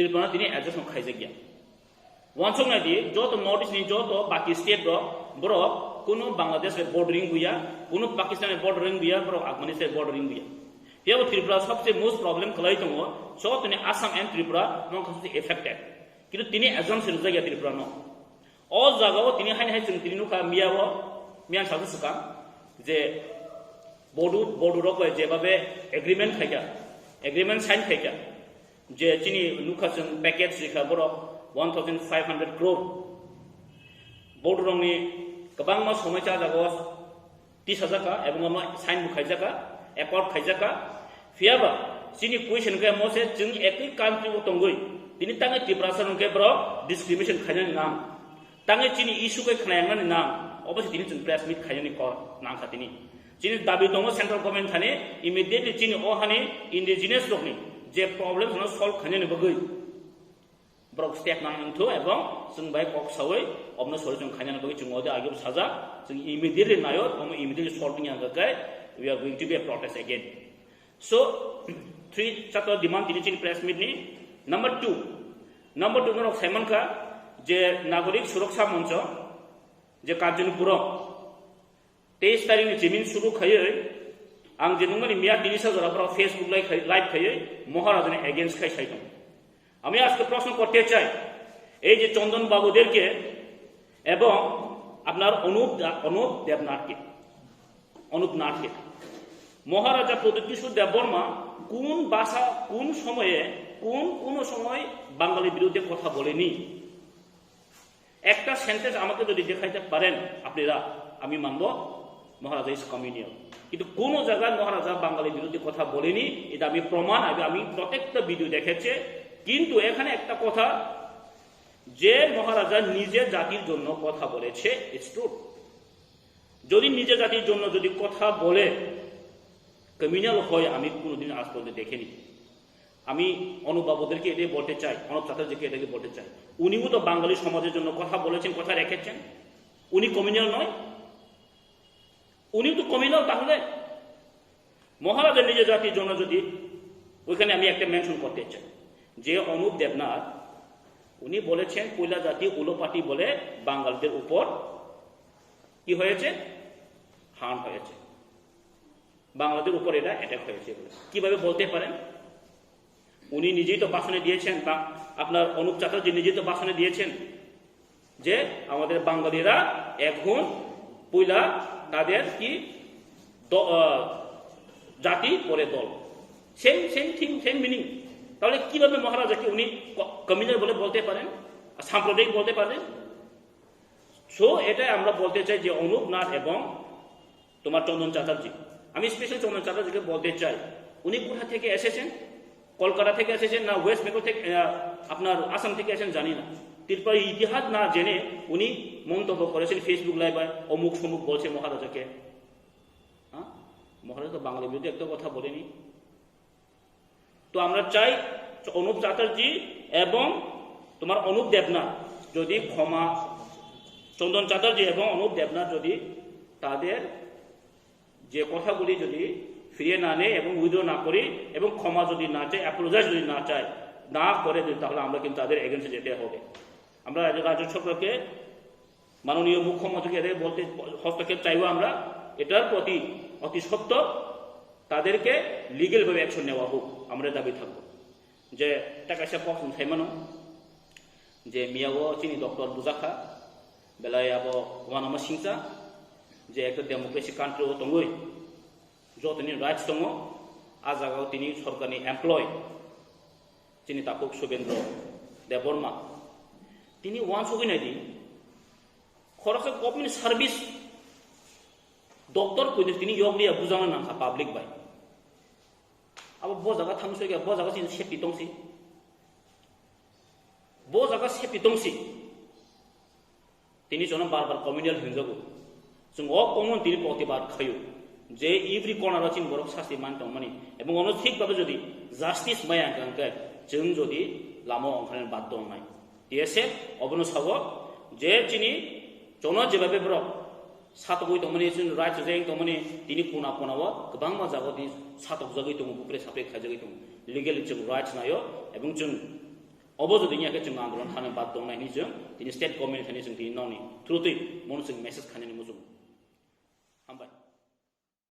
त्रिपुरा तिनी एडजस्ट खाइजे गया वानसंग नायदि जत north east नि जत बाकी स्टेट रो ब्रो कुनो बांग्लादेश रे बॉर्डरिंग गुया कुनो पाकिस्तान रे बॉर्डरिंग गुया ब्रो आगमनी से बॉर्डरिंग गुया बेयाव त्रिपुरा सबसे मोस्ट प्रॉब्लम खलाई दङ सो तने आसाम एंड त्रिपुरा नो खासे इफेक्टेड किन्तु तिनी एग्जाम से जायगा त्रिपुरा नो अ जागाव तिनी हाइन हाइ जों तिनी नुखा मियान साबो सुका जे बॉर्डर रो जेबाबे एग्रीमेंट खायगा एग्रीमेंट साइन खायगा जे तिनी नुखा जों पैकेज रिखा ब्रो 1500 crore बॉर्डर रंनि गोबां मा समयसा जागो 30,000 का एवं मा साइन बुखायजाका एकॉर्ड खायजाका फियाबा सिनि क्वेश्चन के मोसे जों एकै कान्ट्री उतंगै दिनि तांगे त्रिपुरा के ब्रो डिस्क्रिमिनेशन खायनानि नाम तांगे चिनि इशू के खनायनानि नाम अबसे दिनि जों प्रेस मीट खायनानि कर नाम खातिनि चिनि दाबि दङ सेंट्रल गवर्नमेंट थाने इमिडिएटली चिनि ओ हानि इंडिजिनियस लोकनि जे प्रॉब्लम नो सॉल्व खायनानि बगै ब्रक स्टेप नांथो एवं जों बाय पक्सावै अबनो सरि जों खायनानि बगै जों अदे आगे साजा जों इमिडिएटली नायो हम इमिडिएटली सॉल्विंग आगै we are going to be a protest again. So, 3 chapter demand in press meeting. Number 2 no Simon ka je nagorik suroksha manch je Karjanpur 23 तारिख ni jemin shuru khaye ang jenungani miya 30,000 jara Facebook live khaye মহারাজনে against খাই সাইতাম আমি আজকে প্রশ্ন করতে চাই এই যে চন্দন বাবুদেরকে এবং আপনার অনুপ দেবনাথকে মহারাজা প্রদ্যোৎ দেববর্মা কোন ভাষা কোন সময়ে কোন সময় বাঙালি বিরুদ্ধে কথা বলেনি একটা সেন্টেন্স আমাকে যদি দেখাইতে পারেন আপনারা আমি মানব মহারাজা ইজ কমিউনিয়াল কিন্তু কোন জায়গায় মহারাজা বাঙালি বিরুদ্ধে কথা বলেনি এটা আমি প্রমাণ আমি প্রত্যেকটা ভিডিও দেখেছি কিন্তু এখানে একটা কথা যে মহারাজা নিজের জাতির জন্য কথা বলেছে ইটস ট্রু যদি নিজের জাতির জন্য যদি কথা বলে কমিউনাল হয় আমি কোনোদিন আজ পর্যন্ত দেখিনি আমি অনুবাবদেরকে এটাই বলতে চাই অনুপ চ্যাটার্জিকে এটাকে বলতে চাই উনিও তো বাঙালি সমাজের জন্য কথা বলেছেন কথা রেখেছেন উনি কমিউনাল নয় উনি তো কমিউনাল তাহলে মহারাজা নিজের জাতির জন্য যদি ওইখানে আমি একটা মেনশন করতে চাই যে অনুপ দেবনাথ উনি বলেছেন পয়লা জাতি উলোপাটি বলে বাঙালিদের উপর কি হয়েছে হার্ম হয়েছে বাংলাদেশের উপর এটা অ্যাটাক হয়েছে কিভাবে বলতে পারেন উনি নিজেই তো ভাষণে দিয়েছেন বা আপনার অনুপ চ্যাটার্জি নিজেই তো ভাষণে দিয়েছেন যে আমাদের বাঙালিরা এখন পয়লা তাদের কি জাতি পরে দল সেম মিনিং তাহলে কিভাবে মহারাজাকে উনি কমিউনাল বলে বলতে পারেন সাম্প্রদায়িক বলতে পারেন সো এটাই আমরা বলতে চাই যে অনুপ নাথ এবং তোমার চন্দন চ্যাটার্জি আমি স্পেশাল চন্দন চ্যাটার্জিকে বলতে চাই উনি কোথা থেকে এসেছেন কলকাতা থেকে এসেছেন না ওয়েস্ট বেঙ্গল থেকে আপনার আসাম থেকে এসেছেন জানি না ত্রিপুরার ইতিহাস না জেনে উনি মন্তব্য করেছেন ফেসবুক লাইভ অমুক সমুক বলছে মহারাজাকে হ্যাঁ মহারাজা তো বাংলার বিরুদ্ধে একটা কথা বলেনি তো আমরা চাই অনুপ চ্যাটার্জি এবং তোমার অনুপ দেবনাথ যদি ক্ষমা চন্দন চ্যাটার্জি এবং অনুপ দেবনাথ যদি তাদের যে কথাগুলি যদি ফিরিয়ে না নেয় এবং উইথড্র না করি এবং ক্ষমা যদি না চায় অ্যাপোলোজাইজ যদি না চায় না করে তাহলে আমরা কিন্তু তাদের এগেন্সে যেতে হবে আমরা রাজ্য সরকারকে মাননীয় মুখ্যমন্ত্রীকে এদের বলতে হস্তক্ষেপ চাইব আমরা এটার প্রতি অতি সত্য তাদেরকে লিগেলভাবে অ্যাকশন নেওয়া হোক আমরা দাবি থাকবো যে টাকা পক্ষ সাইমানো যে মিয়াও চিনি ডক্টর বুজাখা বেলায় আবো ওয়ানামা সিংসা যে একটা ডেমোক্রেসি কান্ট্রি দङै যতনি রাইটস दङ आ জায়গাও তিনি সরকারি এমপ্লয় চিনি তাপক শুভেন্দ্র দেববর্মা তিনি ওয়ান সগিনাইদি খরচ গভর্নমেন্ট সার্ভিস ডক্টর কইতে তিনি ইয়গলিয়া বুজানো নাখা পাবলিক বাই আবো ব জায়গা থামসইগে ব জায়গা চিনি সেফটি দংসি ব জায়গা সেফটি দংসি তিনি জন বারবার কমিউনাল হিংজাগো जों अकमन তিনি প্রতিবাদ খায়ো যে এভরি কর্নার চিন বরক শাস্তি মানতাম মানে এবং অনৈতিকভাবে যদি জাস্টিস মায়া গাঙ্কে जों যদি লামো অংখানের বাধ্য নাই এসে অবনো সাব যে চিনি জন যেভাবে ব্রক সাতগৈ দমনি जों রাইট জেং দমনি তিনি কোনা কোনাও गोबां मा जागो দি সাতক জাগৈ দম বুকরে সাপে খাজগৈ দম লিগেলি जों রাইটস নাयो এবং जों 어버저 등이야 좀 만들어 하는 바도 나니 좀 스테이트 거미니티 좀 뒤 나오니 트로트 모노스 메시지 칸이 무슨 한번